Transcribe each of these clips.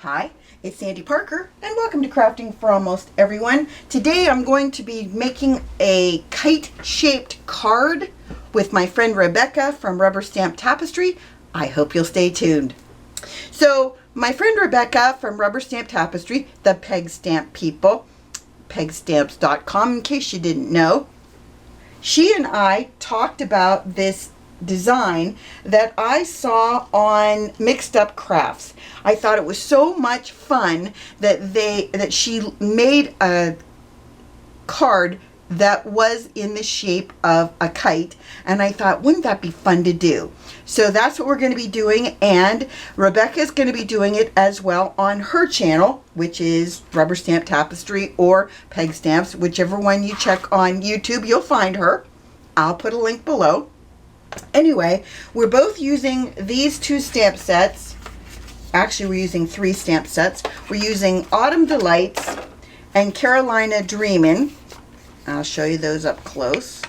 Hi, it's Sandy Parker and welcome to Crafting for Almost Everyone. Today I'm going to be making a kite shaped card with my friend Rebecca from Rubber Stamp Tapestry. I hope you'll stay tuned. So my friend Rebecca from Rubber Stamp Tapestry, the Peg Stamp people, pegstamps.com in case you didn't know, she and I talked about this design that I saw on Mixed Up Crafts. I thought it was so much fun that she made a card that was in the shape of a kite, and I thought, wouldn't that be fun to do? So that's what we're going to be doing, and Rebecca's going to be doing it as well on her channel, which is Rubber Stamp Tapestry or Peg Stamps, whichever one you check on YouTube, you'll find her. I'll put a link below. Anyway, we're both using these two stamp sets. Actually, we're using three stamp sets. We're using Autumn Delights and Carolina Dreamin'. I'll show you those up close.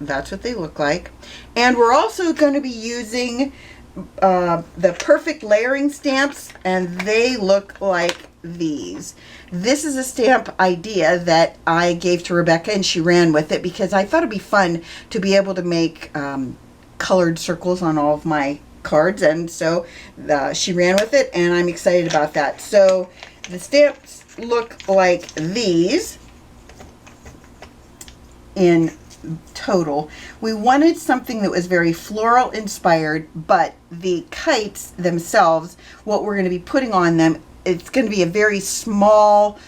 That's what they look like. And we're also going to be using the Perfect Layering stamps, and they look like these. This is a stamp idea that I gave to Rebecca and she ran with it because I thought it'd be fun to be able to make colored circles on all of my cards, and so she ran with it and I'm excited about that. So the stamps look like these in total. We wanted something that was very floral inspired, but the kites themselves, what we're going to be putting on them, it's going to be a very small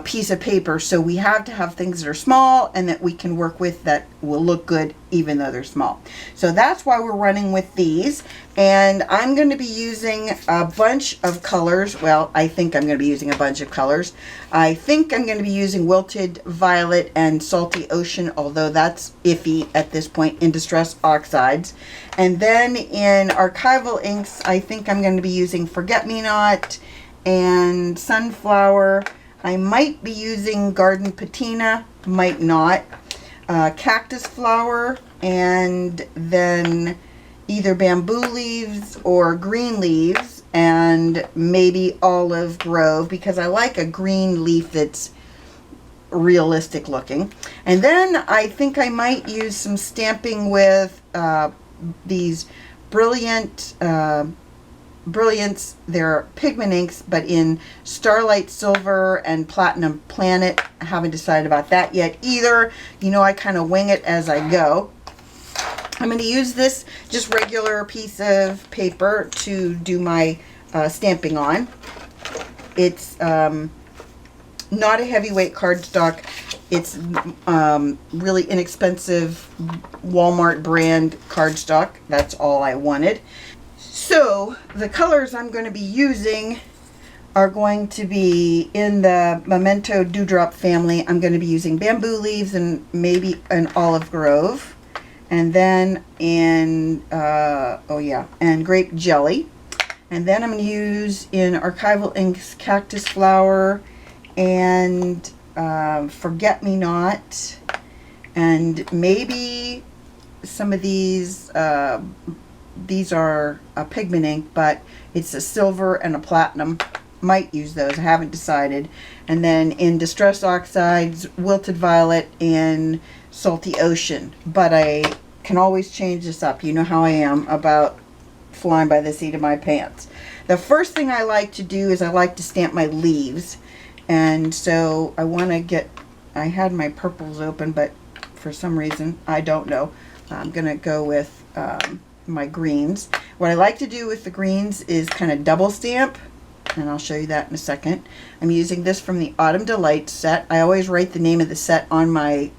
piece of paper, so we have to have things that are small and that we can work with that will look good even though they're small. So that's why we're running with these, and I'm going to be using a bunch of colors. Well, I think I'm going to be using a bunch of colors. I think I'm going to be using Wilted, Violet, and Salty Ocean, although that's iffy at this point, in Distress Oxides. And then in Archival inks, I think I'm going to be using Forget Me Not and Sunflower. I might be using Garden Patina, might not. Cactus Flower, and then either Bamboo Leaves or Green Leaves, and maybe Olive Grove, because I like a green leaf that's realistic looking. And then I think I might use some stamping with these Brilliance, they're pigment inks, but in Starlight Silver and Platinum Planet. I haven't decided about that yet either. You know, I kind of wing it as I go. I'm going to use this just regular piece of paper to do my stamping on. It's not a heavyweight cardstock. It's really inexpensive Walmart brand cardstock. That's all I wanted. So the colors I'm going to be using are going to be in the Memento Dewdrop family. I'm going to be using Bamboo Leaves and maybe an Olive Grove. And then in, and Grape Jelly. And then I'm going to use in Archival inks Cactus Flower and Forget Me Not. And maybe some of these are a pigment ink, but it's a silver and a platinum. Might use those, I haven't decided. And then in Distress Oxides, Wilted Violet and Salty Ocean. But I can always change this up. You know how I am about flying by the seat of my pants. The first thing I like to do is I like to stamp my leaves. And so I want to get, I had my purples open, but for some reason, I don't know. I'm going to go with my greens. What I like to do with the greens is kind of double stamp, and I'll show you that in a second. I'm using this from the Autumn Delights set. I always write the name of the set on my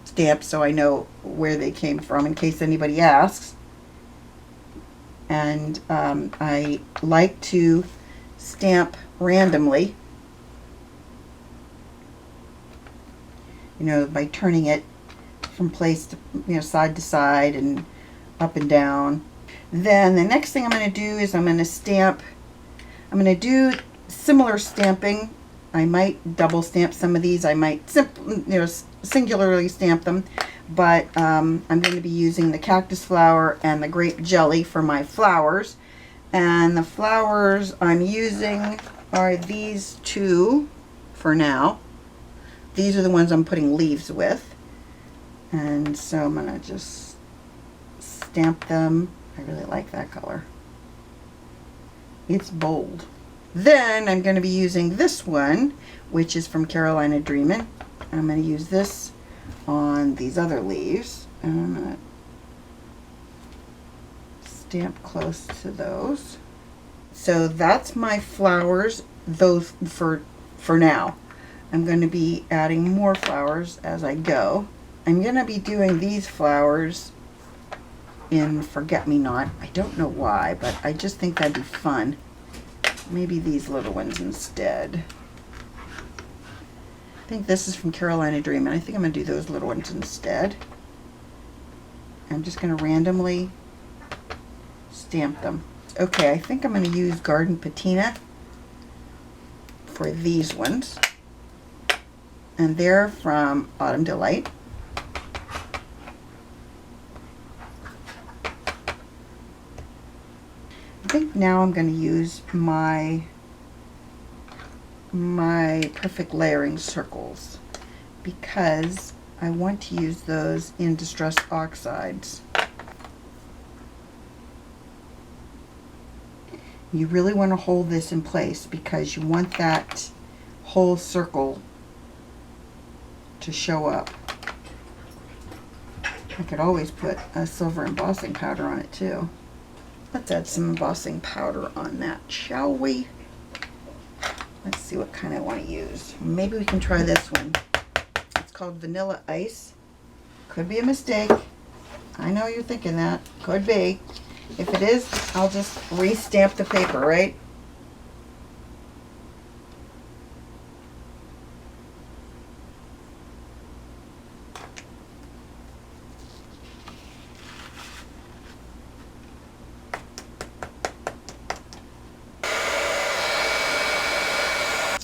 stamps so I know where they came from in case anybody asks. And I like to stamp randomly, you know, by turning it from place to, you know, side to side and up and down. Then the next thing I'm going to do is I'm going to stamp. I'm going to do similar stamping. I might double stamp some of these. I might singularly stamp them, but I'm going to be using the Cactus Flower and the Grape Jelly for my flowers. And the flowers I'm using are these two for now. These are the ones I'm putting leaves with. And so I'm going to just stamp them. I really like that color. It's bold. Then I'm going to be using this one, which is from Carolina Dreamin'. I'm going to use this on these other leaves. And I'm going to stamp close to those. So that's my flowers, those for now. I'm going to be adding more flowers as I go. I'm going to be doing these flowers in Forget-Me-Not. I don't know why, but I just think that'd be fun. Maybe these little ones instead. I think this is from Carolina Dreamin'. I think I'm going to do those little ones instead. I'm just going to randomly stamp them. Okay, I think I'm going to use Garden Patina for these ones. And they're from Autumn Delight. I think now I'm going to use my perfect layering circles because I want to use those in Distress Oxides. You really want to hold this in place because you want that whole circle to show up. I could always put a silver embossing powder on it too. Let's add some embossing powder on that, shall we? Let's see what kind I want to use. Maybe we can try this one. It's called Vanilla Ice. Could be a mistake. I know you're thinking that. Could be. If it is, I'll just re-stamp the paper, right?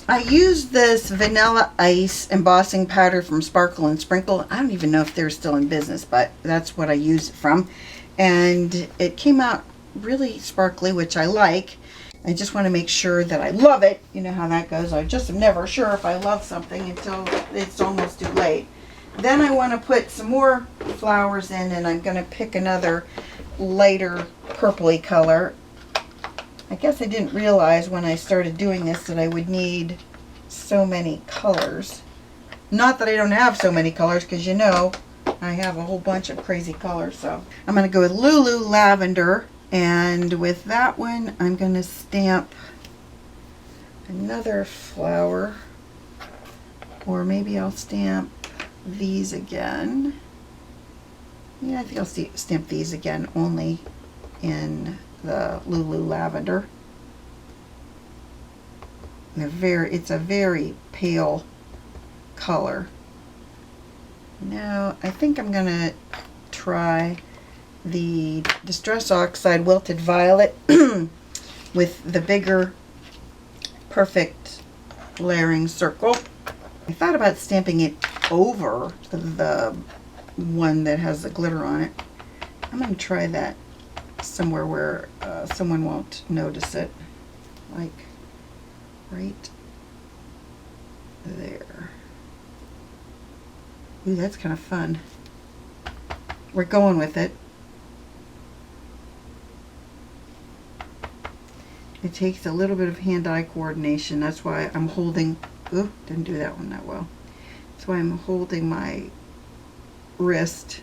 I used this Vanilla Ice embossing powder from Sparkle and Sprinkle. I don't even know if they're still in business, but that's what I used it from. And it came out really sparkly, which I like. I just want to make sure that I love it. You know how that goes. I just am never sure if I love something until it's almost too late. Then I want to put some more flowers in, and I'm going to pick another lighter purpley color. I guess I didn't realize when I started doing this that I would need so many colors. Not that I don't have so many colors, because you know I have a whole bunch of crazy colors. So I'm going to go with Lulu Lavender, and with that one I'm going to stamp another flower, or maybe I'll stamp these again. Yeah, I think I'll stamp these again, only in the Lulu Lavender. It's a very pale color. Now I think I'm gonna try the Distress Oxide Wilted Violet with the bigger perfect layering circle. I thought about stamping it over the one that has the glitter on it. I'm going to try that somewhere where someone won't notice it, like right there. Ooh, that's kind of fun. We're going with it. It takes a little bit of hand-eye coordination. That's why I'm holding, ooh, didn't do that one that well. That's why I'm holding my wrist.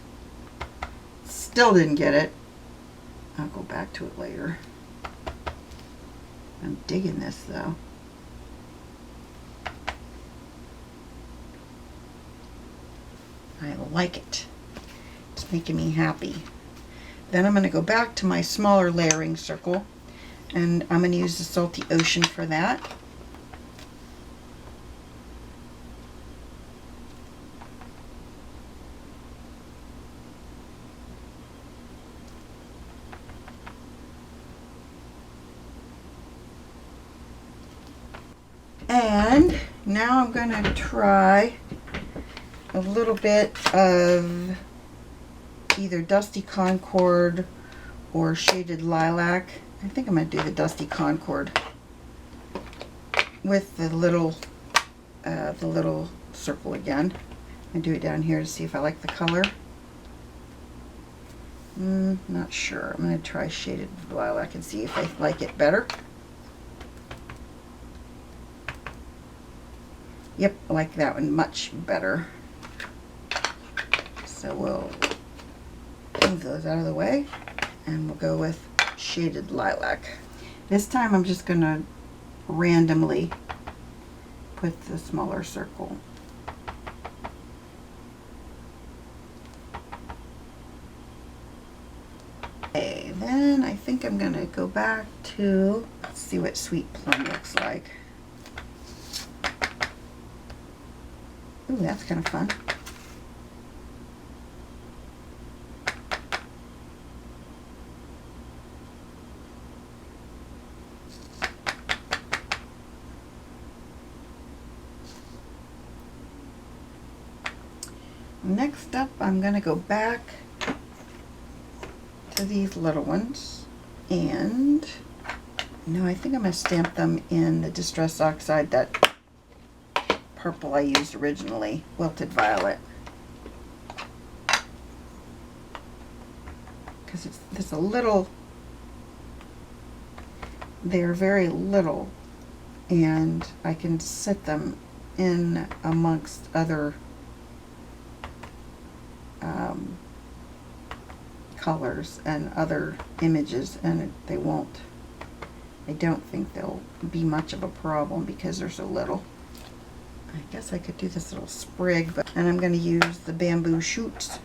Still didn't get it. I'll go back to it later. I'm digging this though. I like it. It's making me happy. Then I'm going to go back to my smaller layering circle, and I'm going to use the Salty Ocean for that. And now I'm going to try a little bit of either Dusty Concord or Shaded Lilac. I think I'm going to do the Dusty Concord with the little circle again. And do it down here to see if I like the color. Not sure. I'm going to try Shaded Lilac and see if I like it better. Yep, I like that one much better. So we'll move those out of the way and we'll go with Shaded Lilac. This time I'm just going to randomly put the smaller circle. Okay, then I think I'm going to go back to, let's see what Sweet Plum looks like. Ooh, that's kind of fun. Next up, I'm going to go back to these little ones, and no, I think I'm going to stamp them in the Distress Oxide, that purple I used originally, Wilted Violet, because it's a little, they're very little, and I can sit them in amongst other colors and other images, and they won't, I don't think they'll be much of a problem because they're so little. I guess I could do this little sprig, and I'm going to use the bamboo shoots.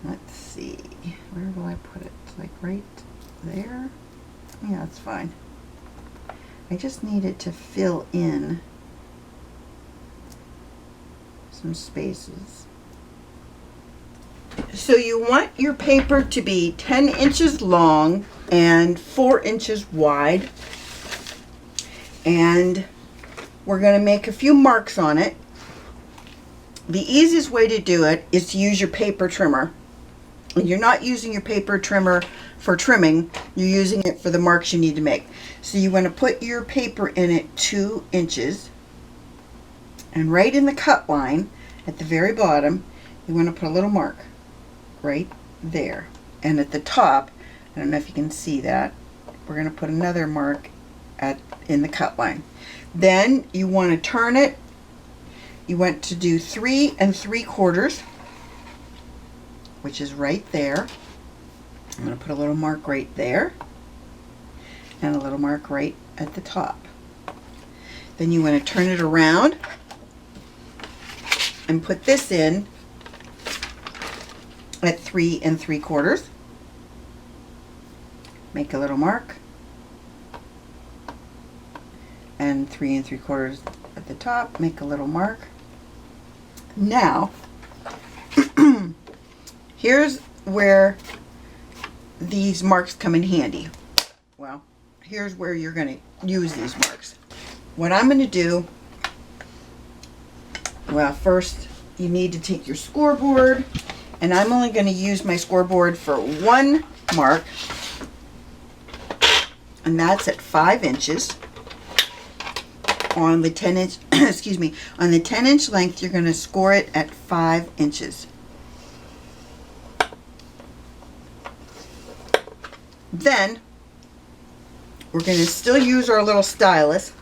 Let's see, where will I put it? Like right there? Yeah, that's fine. I just needed to fill in some spaces. So you want your paper to be 10 inches long and 4 inches wide, and we're going to make a few marks on it. The easiest way to do it is to use your paper trimmer. You're not using your paper trimmer for trimming, you're using it for the marks you need to make. So you want to put your paper in at 2 inches, and right in the cut line at the very bottom you want to put a little mark right there, and at the top, I don't know if you can see that, we're going to put another mark in the cut line. Then you want to turn it, you want to do 3 3/4, which is right there. I'm going to put a little mark right there and a little mark right at the top. Then you want to turn it around and put this in at 3 3/4. Make a little mark and 3 3/4 at the top. Make a little mark. Now here's where these marks come in handy. Well, here's where you're going to use these marks. What I'm going to do, well, first you need to take your scoreboard, and I'm only going to use my scoreboard for one mark, and that's at 5 inches. On the 10 inch, excuse me, on the 10 inch length, you're going to score it at 5 inches. Then we're going to still use our little stylus.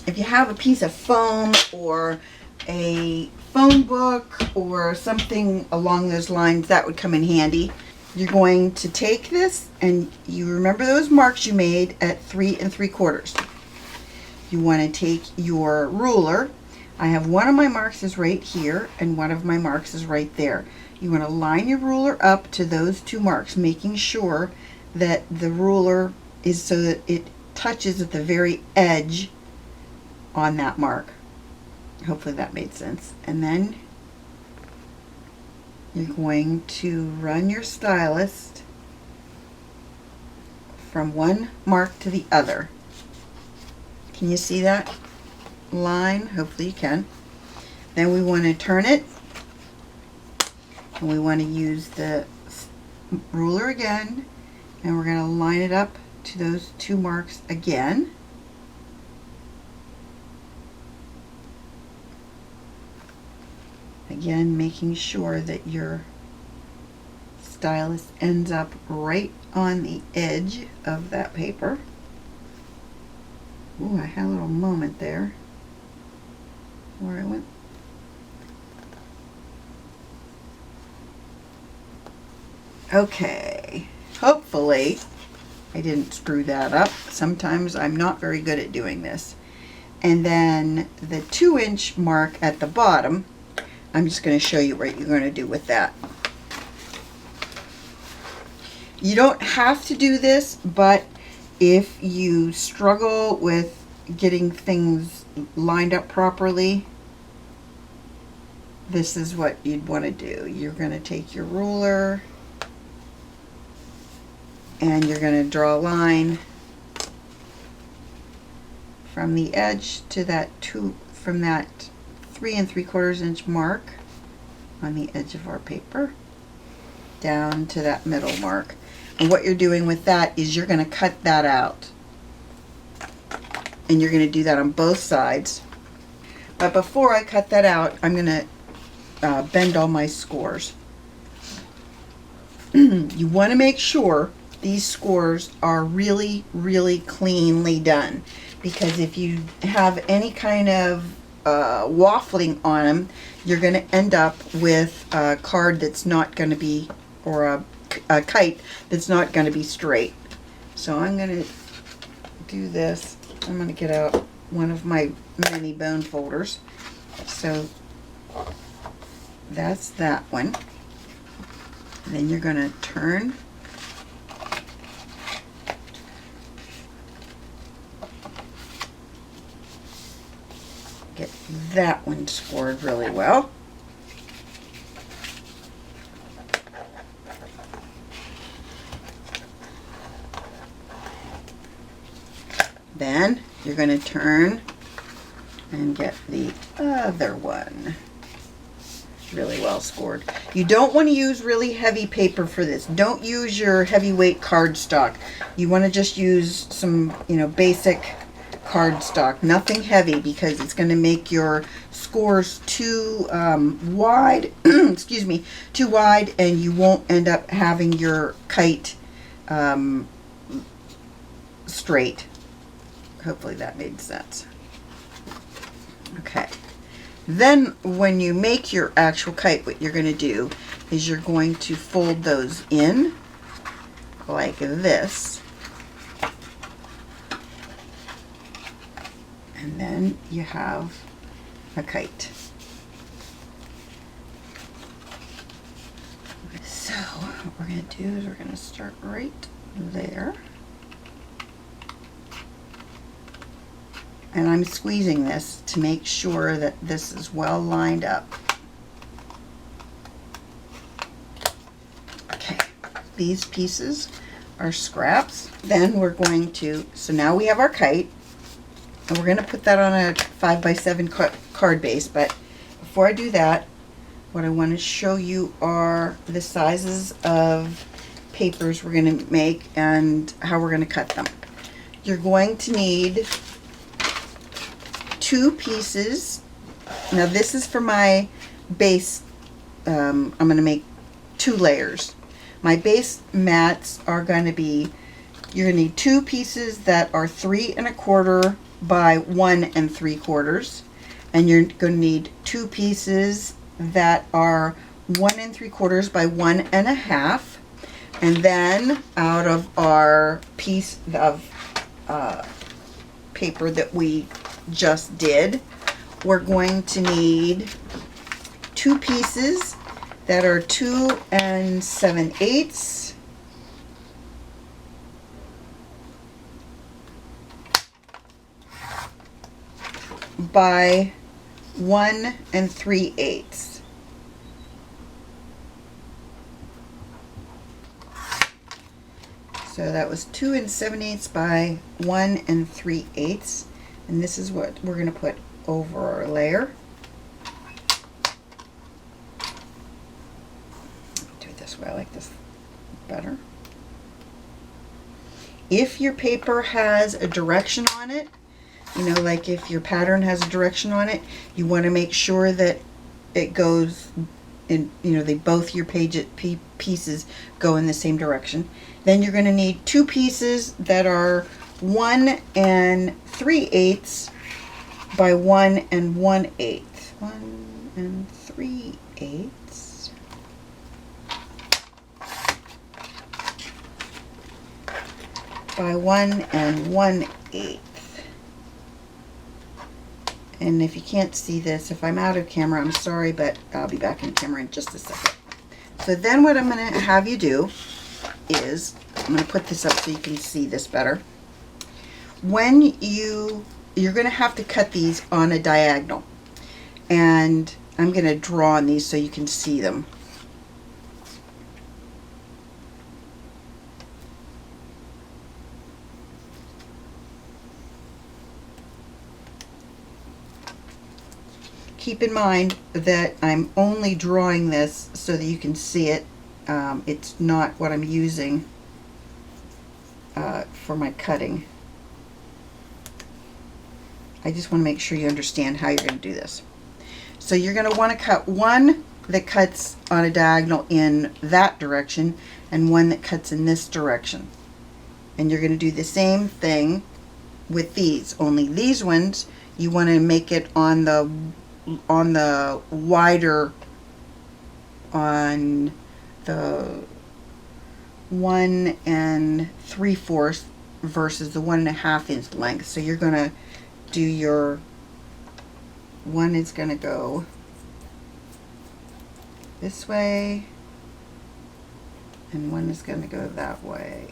If you have a piece of foam or a phone book or something along those lines, that would come in handy. You're going to take this, and you remember those marks you made at 3 3/4. You want to take your ruler. I have one of my marks is right here and one of my marks is right there. You want to line your ruler up to those two marks, making sure that the ruler is so that it touches at the very edge on that mark. Hopefully that made sense. And then you're going to run your stylus from one mark to the other. Can you see that line? Hopefully you can. Then we want to turn it, And we want to use the ruler again, and we're going to line it up to those 2 marks again. Again, making sure that your stylus ends up right on the edge of that paper. Ooh, I had a little moment there where I went. Okay, hopefully I didn't screw that up. Sometimes I'm not very good at doing this. And then the 2-inch mark at the bottom, I'm just going to show you what you're going to do with that. You don't have to do this, but if you struggle with getting things lined up properly, this is what you'd want to do. You're going to take your ruler and you're going to draw a line from the edge to that from that 3 3/4 inch mark on the edge of our paper down to that middle mark. And what you're doing with that is you're going to cut that out. And you're going to do that on both sides. But before I cut that out, I'm going to bend all my scores. You want to make sure these scores are really, really cleanly done, because if you have any kind of waffling on them, you're going to end up with a card that's not going to be, or a kite that's not going to be straight. So I'm going to do this. I'm going to get out one of my mini bone folders. So that's that one. And then you're going to turn get that one scored really well. Then you're going to turn and get the other one really well scored. You don't want to use really heavy paper for this. Don't use your heavyweight cardstock. You want to just use some, basic cardstock. Nothing heavy, because it's going to make your scores too wide. Excuse me, too wide, and you won't end up having your kite straight. Hopefully that made sense. Okay. Then when you make your actual kite, what you're going to do is you're going to fold those in like this. And then you have a kite. So what we're going to do is we're going to start right there. And I'm squeezing this to make sure that this is well lined up. Okay, these pieces are scraps. Then we're going to, so now we have our kite, and we're going to put that on a 5x7 card base. But before I do that, what I want to show you are the sizes of papers we're going to make and how we're going to cut them. You're going to need 2 pieces. Now this is for my base. I'm going to make 2 layers. My base mats are going to be, you're going to need 2 pieces that are 3 1/4 by 1 3/4, and you're going to need 2 pieces that are 1 3/4 by 1 1/2, and then out of our piece of paper that we just did, we're going to need 2 pieces that are 2 7/8 by 1 3/8. So that was 2 7/8 by 1 3/8. And this is what we're going to put over our layer. better. If your paper has a direction on it, you know, like if your pattern has a direction on it, you want to make sure that it goes in, you know, both your pieces go in the same direction. Then you're going to need 2 pieces that are 1 3/8 by 1 1/8. 1 3/8 by 1 1/8. And if you can't see this, if I'm out of camera, I'm sorry, but I'll be back in camera in just a second. So then what I'm going to have you do is, I'm going to put this up so you can see this better. When you're going to have to cut these on a diagonal. And I'm going to draw on these so you can see them. Keep in mind that I'm only drawing this so that you can see it. It's not what I'm using for my cutting. I just want to make sure you understand how you're going to do this. So you're going to want to cut one that cuts on a diagonal in that direction and one that cuts in this direction. And you're going to do the same thing with these, only these ones you want to make it on the wider, on the 1 3/4 versus the 1 1/2 inch length. So you're going to do your one is going to go this way and one is going to go that way.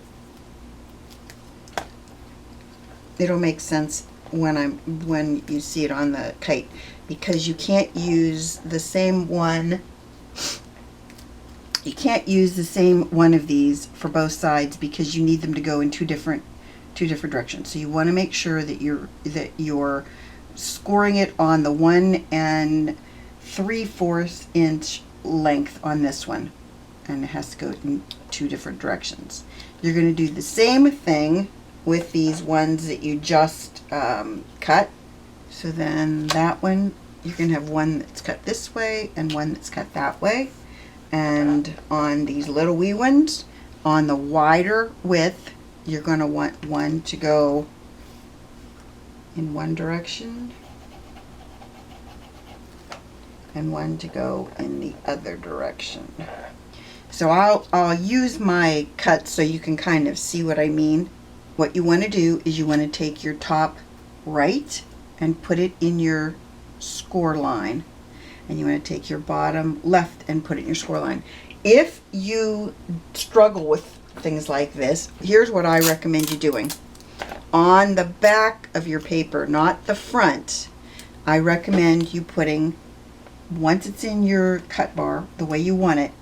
It'll make sense when you see it on the kite, because you can't use the same one. You can't use the same one of these for both sides because you need them to go in two different directions. So you want to make sure that you're scoring it on the 1 3/4 inch length on this one, and it has to go in 2 different directions. You're going to do the same thing with these ones that you just cut. So then that one, you can have one that's cut this way and one that's cut that way. And on these little wee ones, on the wider width, you're going to want one to go in one direction and one to go in the other direction. So I'll use my cut so you can kind of see what I mean. What you want to do is you want to take your top right and put it in your score line, and you want to take your bottom left and put it in your score line. If you struggle with things like this, here's what I recommend you doing. On the back of your paper, not the front, I recommend you putting, once it's in your cut bar the way you want it,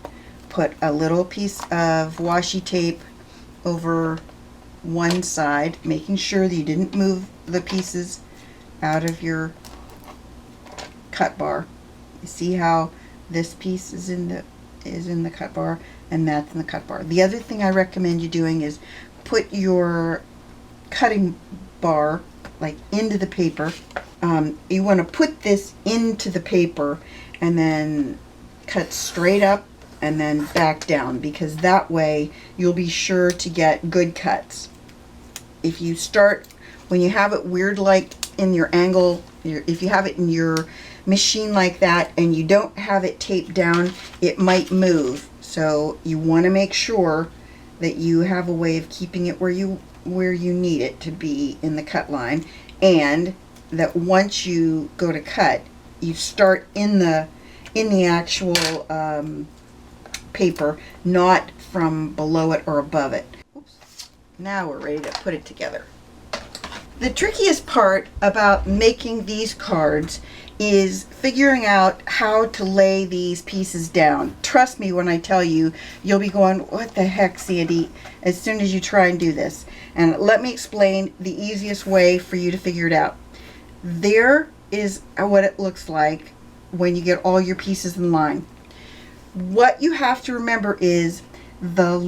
put a little piece of washi tape over one side, making sure that you didn't move the pieces out of your cut bar. You see how this piece is in the cut bar and that's in the cut bar. The other thing I recommend you doing is put your cutting bar like into the paper. You want to put this into the paper and then cut straight up and then back down, because that way you'll be sure to get good cuts. If you start, when you have it weird like in your angle, if you have it in your machine like that and you don't have it taped down, it might move. So you want to make sure that you have a way of keeping it where you need it to be in the cut line, and that once you go to cut, you start in the actual paper, not from below it or above it. Oops. Now we're ready to put it together. The trickiest part about making these cards is figuring out how to lay these pieces down. Trust me when I tell you, you'll be going, what the heck, Sandy, as soon as you try and do this. And let me explain the easiest way for you to figure it out. There is what it looks like when you get all your pieces in line. What you have to remember is this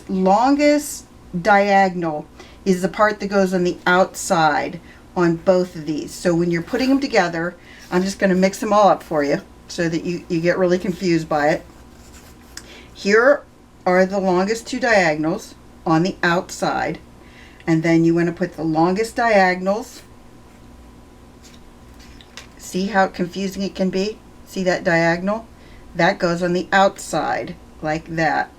longest diagonal is the part that goes on the outside on both of these. So when you're putting them together, I'm just going to mix them all up for you so that you get really confused by it. Here are the longest two diagonals on the outside, and then you want to put the longest diagonals. See how confusing it can be? See that diagonal? That goes on the outside like that.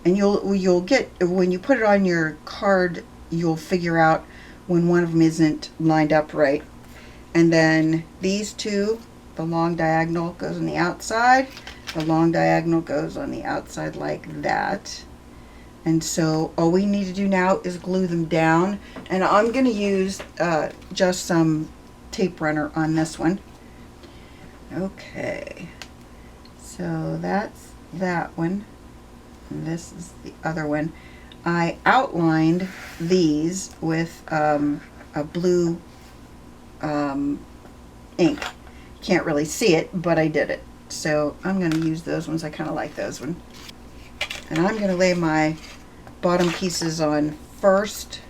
And you'll get, when you put it on your card, you'll figure out when one of them isn't lined up right. And then these two, the long diagonal goes on the outside, the long diagonal goes on the outside like that. And so all we need to do now is glue them down. And I'm going to use just some tape runner on this one. Okay, so that's that one. And this is the other one. I outlined these with a blue ink. Can't really see it, but I did it. So I'm going to use those ones. I kind of like those ones. And I'm going to lay my bottom pieces on first.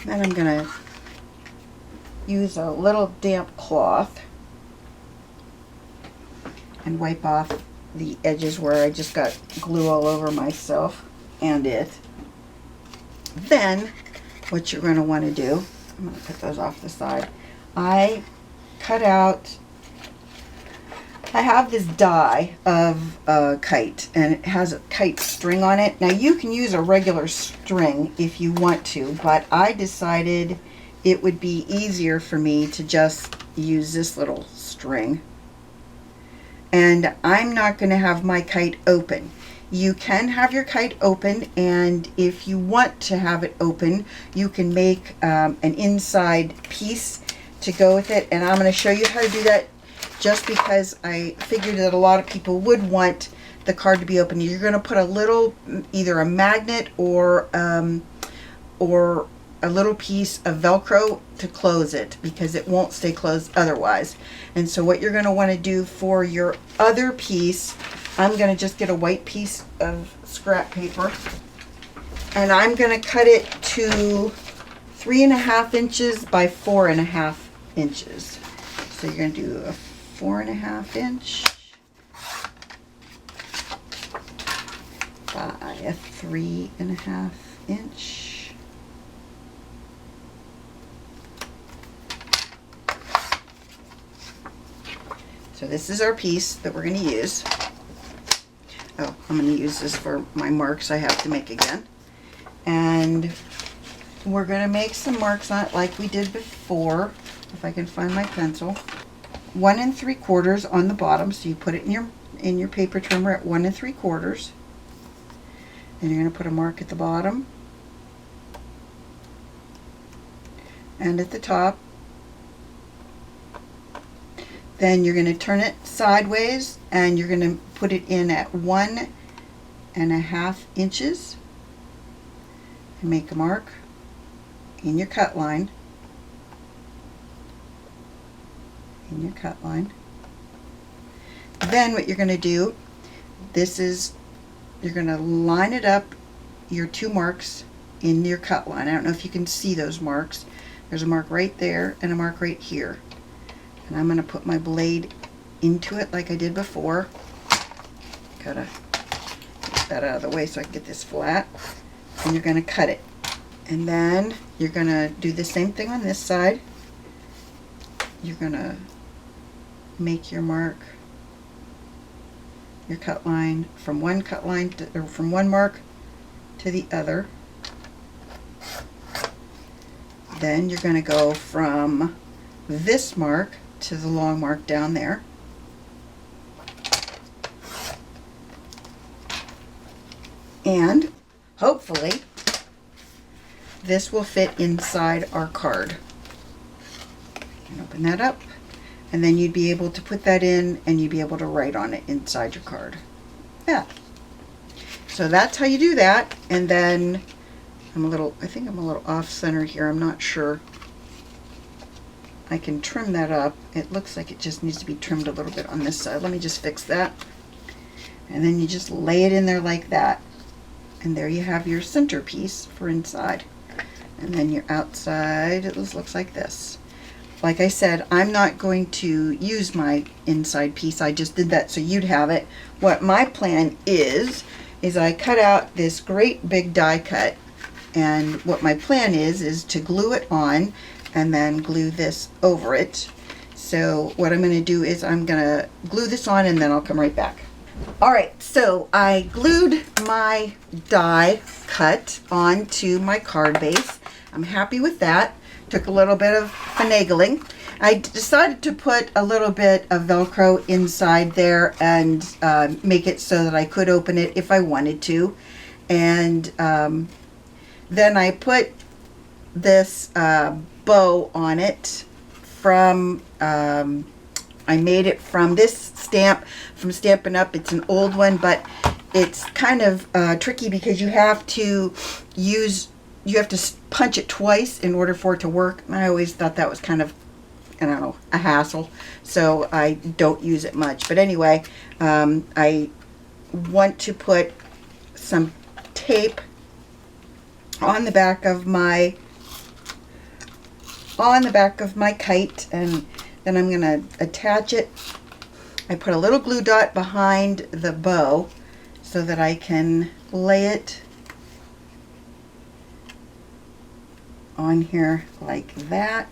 Then I'm going to use a little damp cloth and wipe off the edges where I just got glue all over myself and it. Then what you're going to want to do, I'm going to put those off the side. I cut out, I have this die of Kite, and it has a Kite string on it. Now you can use a regular string if you want to, but I decided it would be easier for me to just use this little string. And I'm not going to have my kite open. You can have your kite open, and if you want to have it open, you can make an inside piece to go with it. And I'm going to show you how to do that just because I figured that a lot of people would want the card to be open. You're going to put a little, either a magnet or a little piece of Velcro to close it, because it won't stay closed otherwise. And so what you're going to want to do for your other piece, I'm going to just get a white piece of scrap paper, and I'm going to cut it to 3.5 inches by 4.5 inches. So you're going to do a 4.5 inch by a 3.5 inch. So this is our piece that we're going to use. Oh, I'm going to use this for my marks I have to make again. And we're going to make some marks on it like we did before, if I can find my pencil. 1 3/4 on the bottom, so you put it in your paper trimmer at 1 3/4. And you're going to put a mark at the bottom and at the top. Then you're going to turn it sideways, and you're going to put it in at 1.5 inches and make a mark in your cut line. In your cut line. Then what you're going to do, you're going to line it up, your two marks in your cut line. I don't know if you can see those marks. There's a mark right there and a mark right here. And I'm going to put my blade into it like I did before. Gotta get that out of the way so I can get this flat. And you're going to cut it. And then you're going to do the same thing on this side. You're going to make your mark, your cut line from one cut line to, or from one mark to the other. Then you're going to go from this mark to the long mark down there. And hopefully this will fit inside our card. And open that up, and then you'd be able to put that in, and you'd be able to write on it inside your card. Yeah. So that's how you do that. And then I think I'm a little off center here. I'm not sure. I can trim that up. It looks like it just needs to be trimmed a little bit on this side. Let me just fix that. And then you just lay it in there like that. And there you have your centerpiece for inside. And then your outside, it looks like this. Like I said, I'm not going to use my inside piece. I just did that so you'd have it. What my plan is I cut out this great big die cut. And what my plan is to glue it on and then glue this over it. So what I'm going to do is I'm going to glue this on and then I'll come right back. Alright, so I glued my die cut onto my card base. I'm happy with that. Took a little bit of finagling. I decided to put a little bit of Velcro inside there and make it so that I could open it if I wanted to. And then I put this bow on it from, I made it from this stamp from Stampin' Up. It's an old one, but it's kind of tricky because you have to punch it twice in order for it to work. And I always thought that was kind of, I don't know, a hassle. So I don't use it much. But anyway, I want to put some tape on the back of my kite, and then I'm going to attach it. I put a little glue dot behind the bow so that I can lay it on here like that,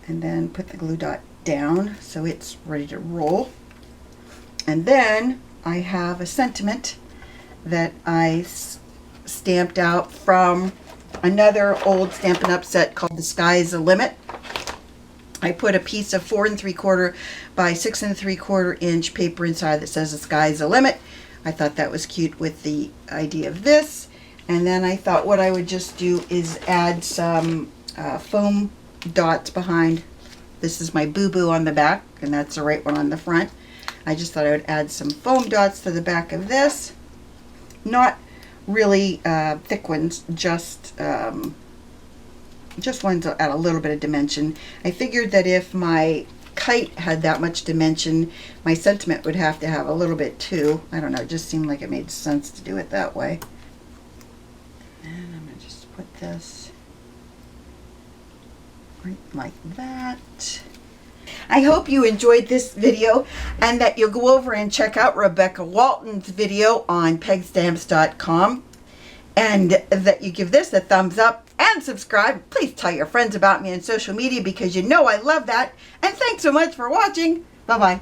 and then put the glue dot down so it's ready to roll. And then I have a sentiment that I stamped out from another old Stampin' Up set called The Sky's the Limit. I put a piece of 4 3/4 by 6 3/4 inch paper inside that says The Sky's the Limit. I thought that was cute with the idea of this. And then I thought what I would just do is add some foam dots behind. This is my boo-boo on the back, and that's the right one on the front. I just thought I would add some foam dots to the back of this. Not really thick ones, just ones that add a little bit of dimension. I figured that if my kite had that much dimension, my sentiment would have to have a little bit too. I don't know, it just seemed like it made sense to do it that way. And I'm going to just put this right like that. I hope you enjoyed this video and that you'll go over and check out Rebecca Walton's video on pegstamps.com, and that you give this a thumbs up and subscribe. Please tell your friends about me on social media because you know I love that. And thanks so much for watching. Bye-bye.